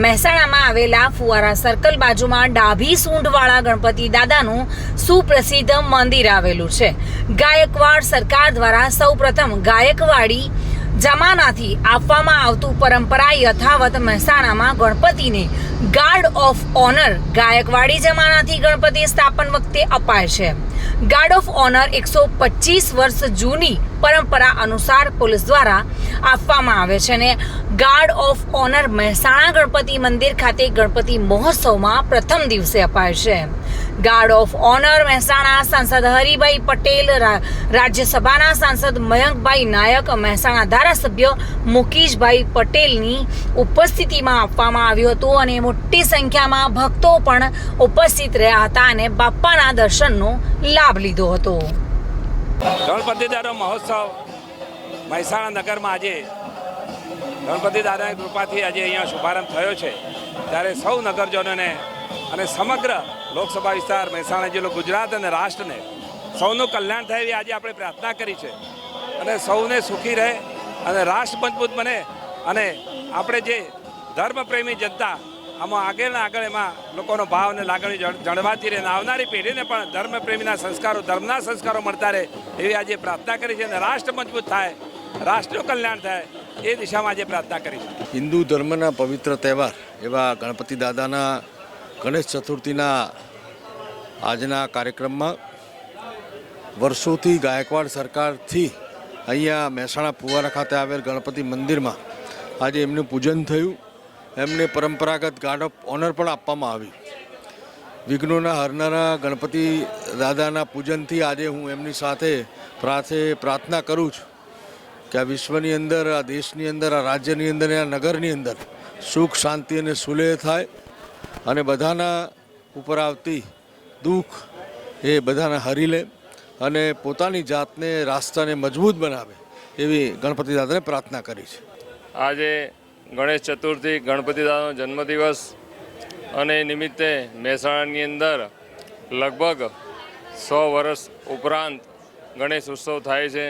મહેસાણામાં આવેલા ફુવારા સર્કલ બાજુમાં ડાભી સૂંઢવાળા ગણપતિ દાદાનું સુપ્રસિદ્ધ મંદિર આવેલું છે. ગાયકવાડ સરકાર દ્વારા સૌપ્રથમ ગાયકવાડી જમાનાથી આપવામાં આવતું પરંપરા યથાવત મહેસાણામાં ગણપતિને ગાર્ડ ઓફ ઓનર ગાયકવાડી જમાનાથી ગણપતિ સ્થાપન વખતે અપાય છે. ગાર્ડ ઓફ ઓનર 125 વર્ષ જૂની પરંપરા અનુસાર પોલીસ દ્વારા આપવામાં આવે છે અને guard of honour Mehsana Ganpati મંદિર ખાતે ગણપતિ મહોત્સવમાં પ્રથમ દિવસે અપાય છે. ગાર્ડ ઓફ ઓનર મહેસાણા સાંસદ હરિભાઈ પટેલ, રાજ્યસભાના સાંસદ મયંકભાઈ નાયક, મહેસાણા ધારાસભ્ય મુકેશભાઈ પટેલની ઉપસ્થિતિમાં આપવામાં આવ્યું હતું અને મોટી સંખ્યામાં ભક્તો પણ ઉપસ્થિત રહ્યા હતા અને બાપ્પાના દર્શનનો લાભ લીધો હતો. ગણપતિ દાદા મહોત્સવ મહેસાણા નગરમાં આજે ગણપતિ દાદાની કૃપાથી આજે અહીંયા શુભારંભ થયો છે. ત્યારે સૌ નગરજનોને અને સમગ્ર લોકસભા વિસ્તાર મહેસાણા જિલ્લો, ગુજરાત અને રાષ્ટ્રને સૌનું કલ્યાણ થાય એવી આજે આપણે પ્રાર્થના કરી છે અને સૌને સુખી રહે અને રાષ્ટ્ર મજબૂત બને અને આપણે જે ધર્મપ્રેમી જનતા આમાં આગળ એમાં લોકોનો ભાવ અને લાગણી જળવાતી રહે અને આવનારી પેઢીને પણ ધર્મપ્રેમીના સંસ્કારો, ધર્મના સંસ્કારો મળતા રહે એવી આજે પ્રાર્થના કરી છે અને રાષ્ટ્ર મજબૂત થાય, રાષ્ટ્રનું કલ્યાણ થાય એ દિશામાં આજે પ્રાર્થના કરી છે. હિન્દુ ધર્મના પવિત્ર તહેવાર એવા ગણપતિ દાદાના ગણેશ ચતુર્થીના આજના કાર્યક્રમમાં વર્ષોથી ગાયકવાડ સરકારથી અહીંયા મહેસાણા ફુવારા ખાતે આવેલ ગણપતિ મંદિરમાં આજે એમનું પૂજન થયું. એમને પરંપરાગત ગાર્ડ ઓફ ઓનર પણ આપવામાં આવ્યું. વિઘ્નોના હરનારા ગણપતિ દાદાના પૂજનથી આજે હું એમની સાથે પ્રાર્થના કરું છું કે આ વિશ્વની અંદર, આ દેશની અંદર, આ રાજ્યની અંદર, આ નગરની અંદર સુખ, શાંતિ અને સુલેહ થાય અને બધાના ઉપર આવતી દુઃખ એ બધાને હરી લે અને પોતાની જાતને, રાષ્ટ્રને મજબૂત બનાવે એવી ગણપતિ દાદાને પ્રાર્થના કરી છે. આજે ગણેશ ચતુર્થી, ગણપતિ દાદાનો જન્મદિવસ અને નિમિત્તે મહેસાણાની અંદર લગભગ 100 વર્ષ ઉપરાંત ગણેશ ઉત્સવ થાય છે.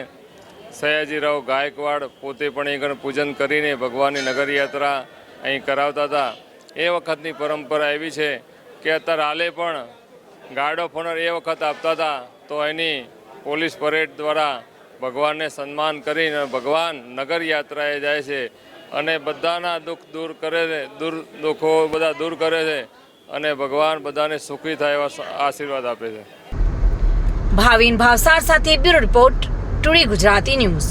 સયાજીરાવ ગાયકવાડ પોતે પણ અહીં પૂજન કરીને ભગવાનની નગરયાત્રા અહીં કરાવતા હતા. એ વખતની પરંપરા એવી છે કે અત્યારે હાલે પણ ગાર્ડ ઓફ ઓનર એ વખત આપતા હતા તો એની પોલીસ પરેડ દ્વારા ભગવાનને સન્માન કરીને ભગવાન નગરયાત્રાએ જાય છે અને બધાના દુઃખ દૂર કરે છે, દુઃખો બધા દૂર કરે છે અને ભગવાન બધાને સુખી થાય એવા આશીર્વાદ આપે છે. ભાવિન ભાવસાર સાથે bureau report, today Gujarati news.